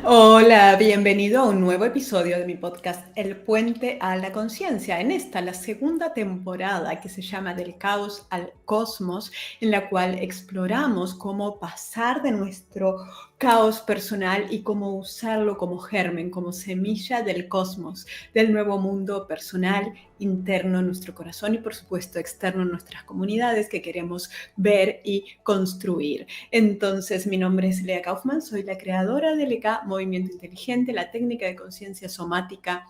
Hola, bienvenido a un nuevo episodio de mi podcast El Puente a la Conciencia. En esta, la segunda temporada que se llama Del Caos al Cosmos, en la cual exploramos cómo pasar de nuestro caos personal y cómo usarlo como germen, como semilla del cosmos, del nuevo mundo personal, interno en nuestro corazón y por supuesto externo en nuestras comunidades que queremos ver y construir. Entonces, mi nombre es Lea Kaufman, soy la creadora del EK Movimiento Inteligente, la técnica de conciencia somática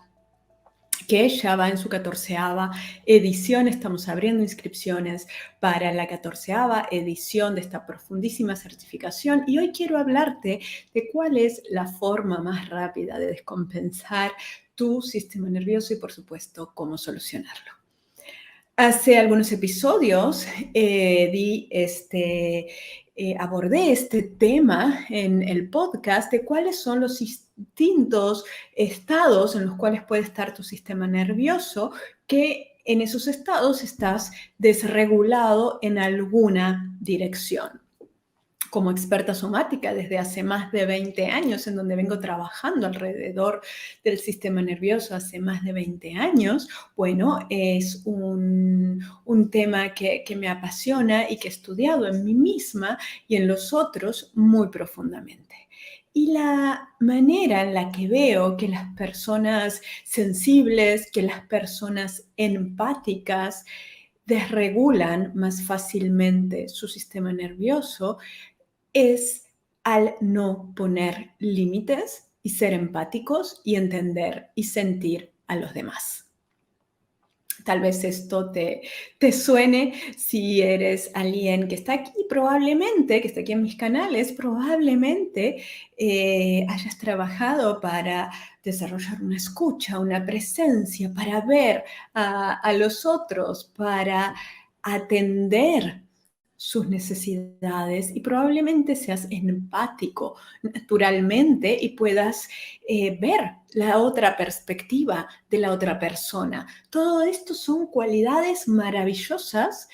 que ya va en su 14ª edición. Estamos abriendo inscripciones para la 14ª edición de esta profundísima certificación y hoy quiero hablarte de cuál es la forma más rápida de descompensar tu sistema nervioso y por supuesto cómo solucionarlo. Hace algunos episodios abordé este tema en el podcast de cuáles son los distintos estados en los cuales puede estar tu sistema nervioso, que en esos estados estás desregulado en alguna dirección. Como experta somática desde hace más de 20 años, en donde vengo trabajando alrededor del sistema nervioso hace más de 20 años, bueno, es un tema que me apasiona y que he estudiado en mí misma y en los otros muy profundamente. Y la manera en la que veo que las personas sensibles, que las personas empáticas desregulan más fácilmente su sistema nervioso es al no poner límites y ser empáticos y entender y sentir a los demás. Tal vez esto te suene si eres alguien que está aquí, probablemente, que está aquí en mis canales, probablemente hayas trabajado para desarrollar una escucha, una presencia, para ver a los otros, para atender sus necesidades y probablemente seas empático naturalmente y puedas ver la otra perspectiva de la otra persona. Todo esto son cualidades maravillosas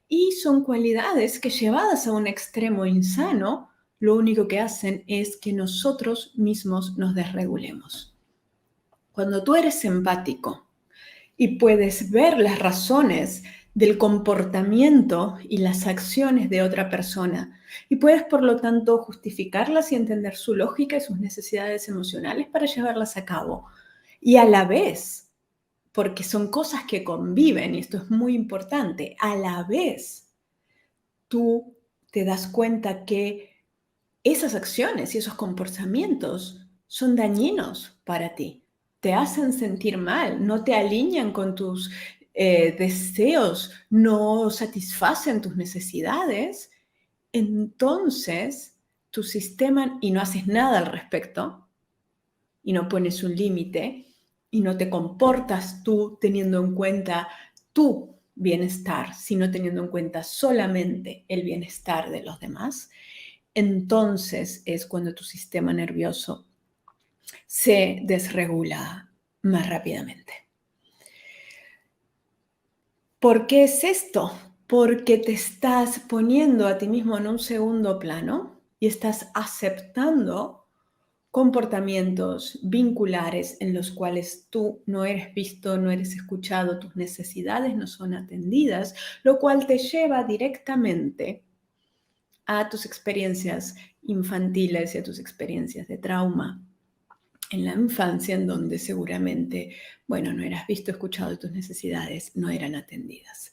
y son cualidades que llevadas a un extremo insano, lo único que hacen es que nosotros mismos nos desregulemos. Cuando tú eres empático y puedes ver las razones del comportamiento y las acciones de otra persona y puedes, por lo tanto, justificarlas y entender su lógica y sus necesidades emocionales para llevarlas a cabo. Y a la vez, porque son cosas que conviven, y esto es muy importante, a la vez tú te das cuenta que esas acciones y esos comportamientos son dañinos para ti, te hacen sentir mal, no te alinean con tus deseos, no satisfacen tus necesidades, entonces tu sistema, y no haces nada al respecto, y no pones un límite, y no te comportas tú teniendo en cuenta tu bienestar, sino teniendo en cuenta solamente el bienestar de los demás, entonces es cuando tu sistema nervioso se desregula más rápidamente. ¿Por qué es esto? Porque te estás poniendo a ti mismo en un segundo plano y estás aceptando comportamientos vinculares en los cuales tú no eres visto, no eres escuchado, tus necesidades no son atendidas, lo cual te lleva directamente a tus experiencias infantiles y a tus experiencias de trauma en la infancia, en donde seguramente, bueno, no eras visto, escuchado y tus necesidades no eran atendidas.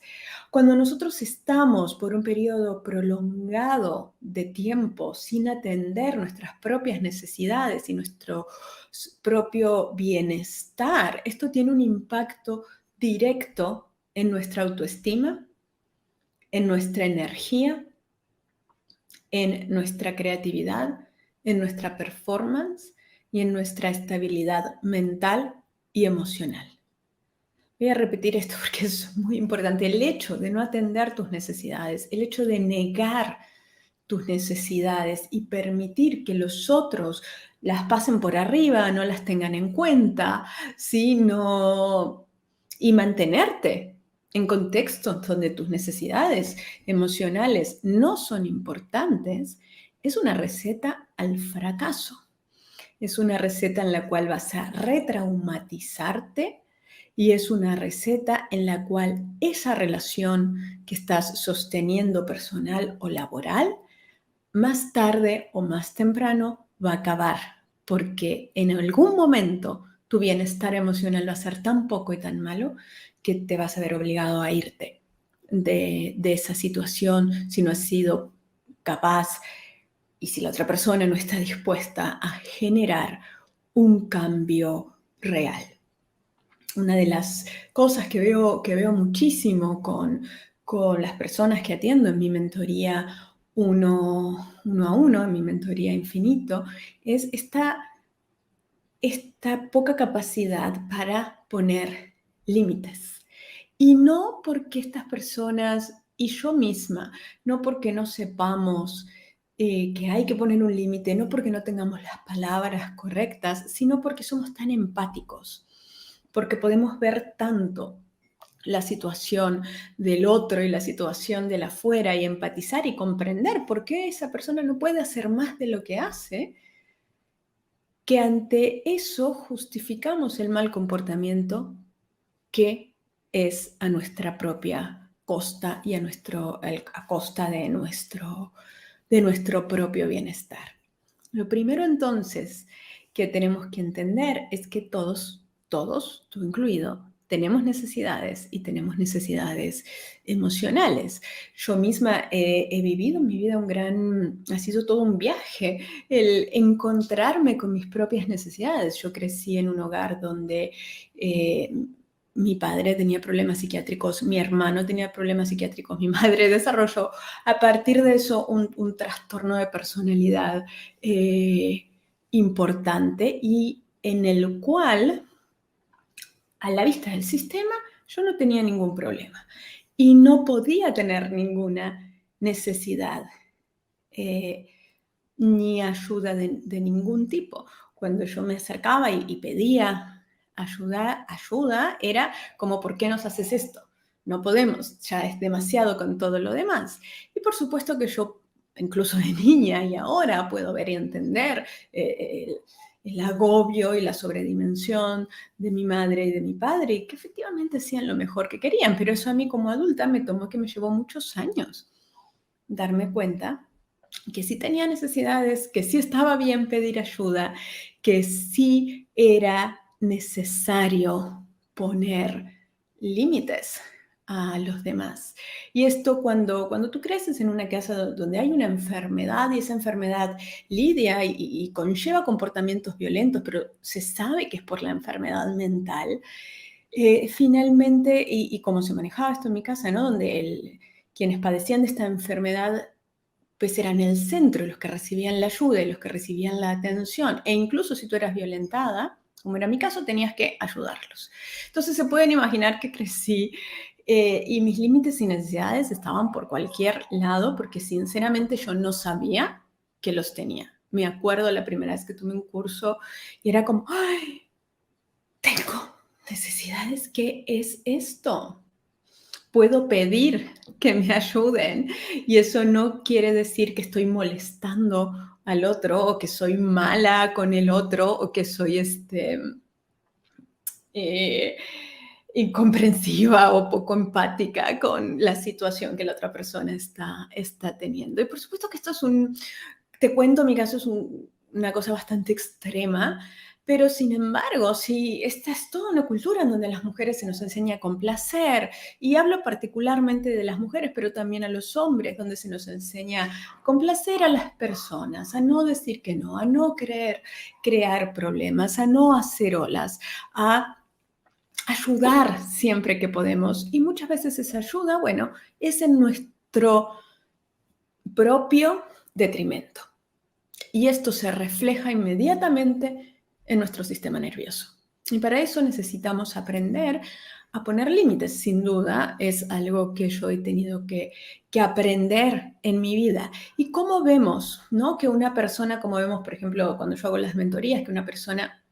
Cuando nosotros estamos por un periodo prolongado de tiempo sin atender nuestras propias necesidades y nuestro propio bienestar, esto tiene un impacto directo en nuestra autoestima, en nuestra energía, en nuestra creatividad, en nuestra performance y en nuestra estabilidad mental y emocional. Voy a repetir esto porque es muy importante. El hecho de no atender tus necesidades, el hecho de negar tus necesidades y permitir que los otros las pasen por arriba, no las tengan en cuenta, sino y mantenerte en contextos donde tus necesidades emocionales no son importantes, es una receta al fracaso. Es una receta en la cual vas a retraumatizarte y es una receta en la cual esa relación que estás sosteniendo personal o laboral, más tarde o más temprano va a acabar, porque en algún momento tu bienestar emocional va a ser tan poco y tan malo que te vas a ver obligado a irte de esa situación si no has sido capaz y si la otra persona no está dispuesta a generar un cambio real. Una de las cosas que veo muchísimo con las personas que atiendo en mi mentoría uno a uno, en mi mentoría infinito, es esta poca capacidad para poner límites. Y no porque estas personas y yo misma, no porque no sepamos que hay que poner un límite, no porque no tengamos las palabras correctas, sino porque somos tan empáticos, porque podemos ver tanto la situación del otro y la situación del afuera y empatizar y comprender por qué esa persona no puede hacer más de lo que hace, que ante eso justificamos el mal comportamiento que es a nuestra propia costa y a costa de nuestro propio bienestar. Lo primero entonces que tenemos que entender es que todos, tú incluido, tenemos necesidades y tenemos necesidades emocionales. Yo misma he vivido en mi vida ha sido todo un viaje el encontrarme con mis propias necesidades. Yo crecí en un hogar donde mi padre tenía problemas psiquiátricos, mi hermano tenía problemas psiquiátricos, mi madre desarrolló a partir de eso un trastorno de personalidad importante y en el cual, a la vista del sistema, yo no tenía ningún problema y no podía tener ninguna necesidad ni ayuda de ningún tipo. Cuando yo me acercaba y pedía ayuda, era como, ¿por qué nos haces esto? No podemos, ya es demasiado con todo lo demás. Y por supuesto que yo, incluso de niña y ahora, puedo ver y entender el agobio y la sobredimensión de mi madre y de mi padre, y que efectivamente hacían lo mejor que querían, pero eso a mí como adulta me llevó muchos años darme cuenta que sí tenía necesidades, que sí estaba bien pedir ayuda, que sí era necesario poner límites a los demás. Y esto cuando tú creces en una casa donde hay una enfermedad y esa enfermedad lidia y conlleva comportamientos violentos, pero se sabe que es por la enfermedad mental, finalmente, y cómo se manejaba esto en mi casa, ¿no? Donde quienes padecían de esta enfermedad pues eran el centro, los que recibían la ayuda y los que recibían la atención. E incluso si tú eras violentada, como era mi caso, tenías que ayudarlos. Entonces se pueden imaginar que crecí y mis límites y necesidades estaban por cualquier lado porque sinceramente yo no sabía que los tenía. Me acuerdo la primera vez que tuve un curso y era como, ¡ay! Tengo necesidades, ¿qué es esto? Puedo pedir que me ayuden y eso no quiere decir que estoy molestando al otro o que soy mala con el otro o que soy eh, incomprensiva o poco empática con la situación que la otra persona está teniendo. Y por supuesto que esto te cuento, mi caso es una cosa bastante extrema, pero sin embargo, si esta es toda una cultura en donde a las mujeres se nos enseña a complacer, y hablo particularmente de las mujeres, pero también a los hombres, donde se nos enseña a complacer a las personas, a no decir que no, a no querer crear problemas, a no hacer olas, a ayudar siempre que podemos. Y muchas veces esa ayuda, bueno, es en nuestro propio detrimento. Y esto se refleja inmediatamente en nuestro sistema nervioso. Y para eso necesitamos aprender a poner límites. Sin duda, es algo que yo he tenido que aprender en mi vida. ¿Y cómo vemos, no? Que una persona, como vemos, por ejemplo, cuando yo hago las mentorías, que una persona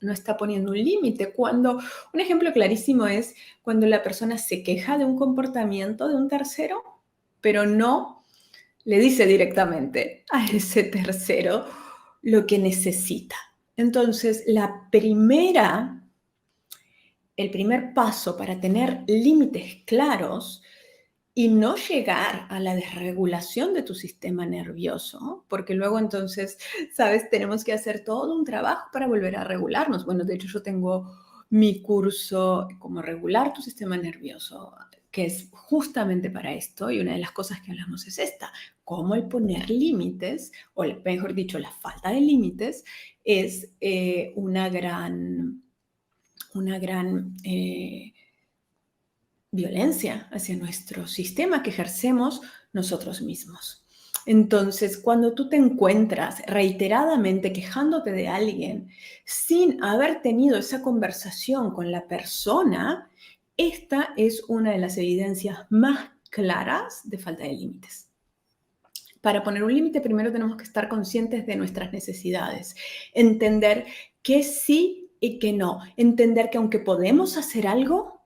no está poniendo un límite? Un ejemplo clarísimo es cuando la persona se queja de un comportamiento de un tercero, pero no le dice directamente a ese tercero, lo que necesita. Entonces, el primer paso para tener límites claros y no llegar a la desregulación de tu sistema nervioso, porque luego entonces, sabes, tenemos que hacer todo un trabajo para volver a regularnos. Bueno, de hecho yo tengo mi curso Cómo regular tu sistema nervioso, que es justamente para esto, y una de las cosas que hablamos es esta, cómo el poner límites, o mejor dicho, la falta de límites, es una gran violencia hacia nuestro sistema que ejercemos nosotros mismos. Entonces, cuando tú te encuentras reiteradamente quejándote de alguien sin haber tenido esa conversación con la persona, esta es una de las evidencias más claras de falta de límites. Para poner un límite, primero tenemos que estar conscientes de nuestras necesidades, entender que sí y que no, entender que aunque podemos hacer algo,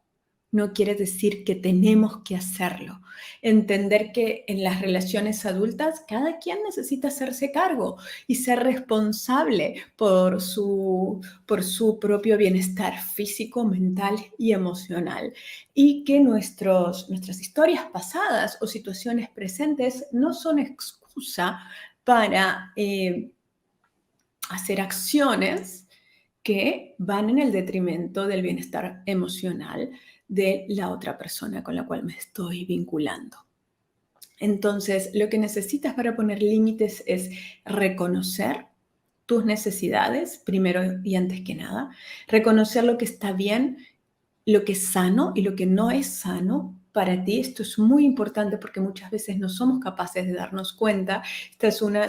no quiere decir que tenemos que hacerlo. Entender que en las relaciones adultas cada quien necesita hacerse cargo y ser responsable por su propio bienestar físico, mental y emocional. Y que nuestras historias pasadas o situaciones presentes no son excusa para hacer acciones que van en el detrimento del bienestar emocional de la otra persona con la cual me estoy vinculando. Entonces, lo que necesitas para poner límites es reconocer tus necesidades, primero y antes que nada, reconocer lo que está bien, lo que es sano y lo que no es sano para ti. Esto es muy importante porque muchas veces no somos capaces de darnos cuenta.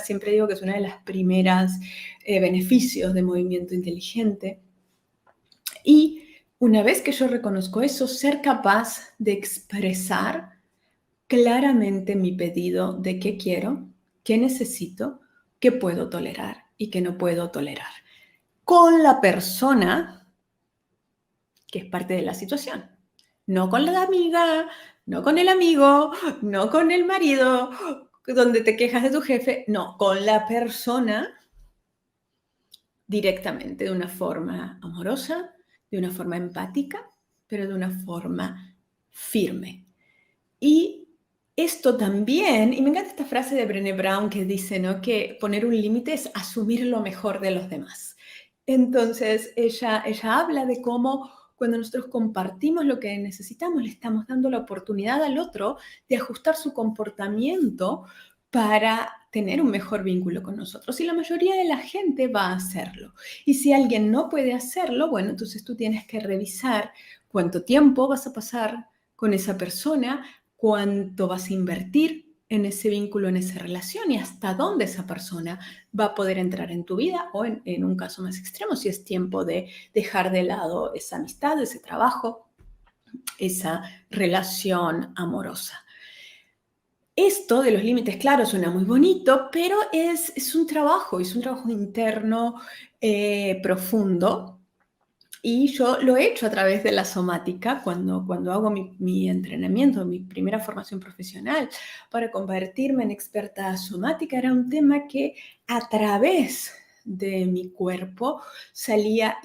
Siempre digo que es una de las primeras beneficios de movimiento inteligente. Y una vez que yo reconozco eso, ser capaz de expresar claramente mi pedido de qué quiero, qué necesito, qué puedo tolerar y qué no puedo tolerar. Con la persona que es parte de la situación. No con la amiga, no con el amigo, no con el marido, donde te quejas de tu jefe, no, con la persona directamente, de una forma amorosa, de una forma empática, pero de una forma firme. Y esto también, y me encanta esta frase de Brené Brown que dice, ¿no?, que poner un límite es asumir lo mejor de los demás. Entonces, ella habla de cómo cuando nosotros compartimos lo que necesitamos, le estamos dando la oportunidad al otro de ajustar su comportamiento para tener un mejor vínculo con nosotros. Y la mayoría de la gente va a hacerlo. Y si alguien no puede hacerlo, bueno, entonces tú tienes que revisar cuánto tiempo vas a pasar con esa persona, cuánto vas a invertir en ese vínculo, en esa relación y hasta dónde esa persona va a poder entrar en tu vida o en un caso más extremo, si es tiempo de dejar de lado esa amistad, ese trabajo, esa relación amorosa. Esto de los límites, claro, suena muy bonito, pero es un trabajo interno profundo. Y yo lo he hecho a través de la somática cuando hago mi entrenamiento, mi primera formación profesional para convertirme en experta somática. Era un tema que a través de mi cuerpo salía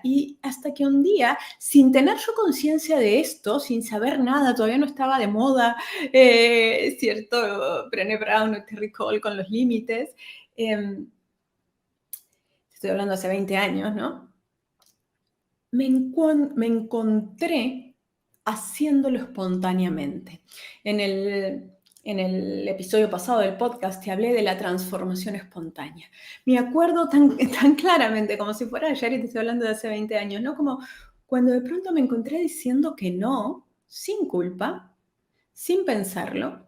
y hasta que un día, sin tener yo conciencia de esto, sin saber nada, todavía no estaba de moda, cierto, Brené Brown o Terry Cole con los límites, estoy hablando hace 20 años, ¿no? Me encontré haciéndolo espontáneamente. En el episodio pasado del podcast te hablé de la transformación espontánea. Me acuerdo tan claramente, como si fuera ayer y te estoy hablando de hace 20 años, ¿no? Como cuando de pronto me encontré diciendo que no, sin culpa, sin pensarlo,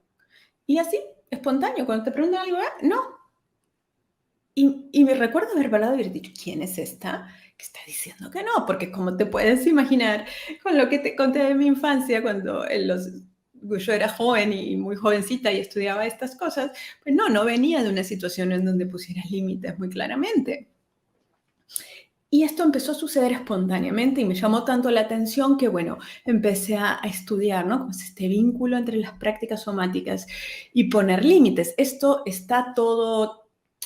y así, espontáneo, cuando te preguntan algo, no. Y me recuerdo haber parado y haber dicho, ¿quién es esta que está diciendo que no? Porque como te puedes imaginar, con lo que te conté de mi infancia, cuando yo era joven y muy jovencita y estudiaba estas cosas, pues no venía de una situación en donde pusieras límites muy claramente. Y esto empezó a suceder espontáneamente y me llamó tanto la atención que, bueno, empecé a estudiar, ¿no?, cómo es este vínculo entre las prácticas somáticas y poner límites. Esto está todo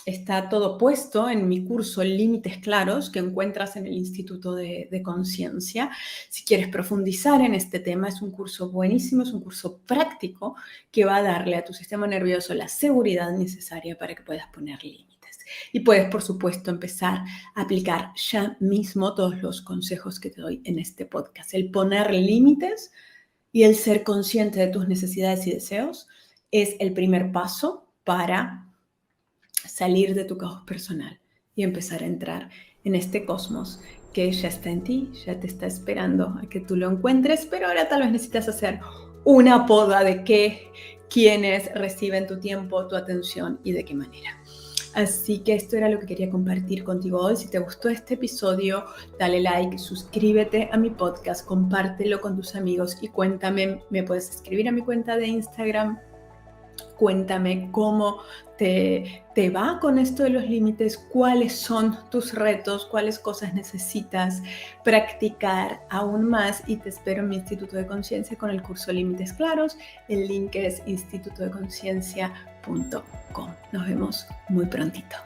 está todo puesto en mi curso Límites Claros que encuentras en el Instituto de Conciencia. Si quieres profundizar en este tema, es un curso buenísimo, es un curso práctico que va a darle a tu sistema nervioso la seguridad necesaria para que puedas poner límites. Y puedes, por supuesto, empezar a aplicar ya mismo todos los consejos que te doy en este podcast. El poner límites y el ser consciente de tus necesidades y deseos es el primer paso para salir de tu caos personal y empezar a entrar en este cosmos que ya está en ti, ya te está esperando a que tú lo encuentres, pero ahora tal vez necesitas hacer una poda de qué, quiénes reciben tu tiempo, tu atención y de qué manera. Así que esto era lo que quería compartir contigo hoy. Si te gustó este episodio, dale like, suscríbete a mi podcast, compártelo con tus amigos y cuéntame, me puedes escribir a mi cuenta de Instagram. Cuéntame cómo te va con esto de los límites, cuáles son tus retos, cuáles cosas necesitas practicar aún más y te espero en mi Instituto de Conciencia con el curso Límites Claros. El link es institutodeconciencia.com. Nos vemos muy prontito.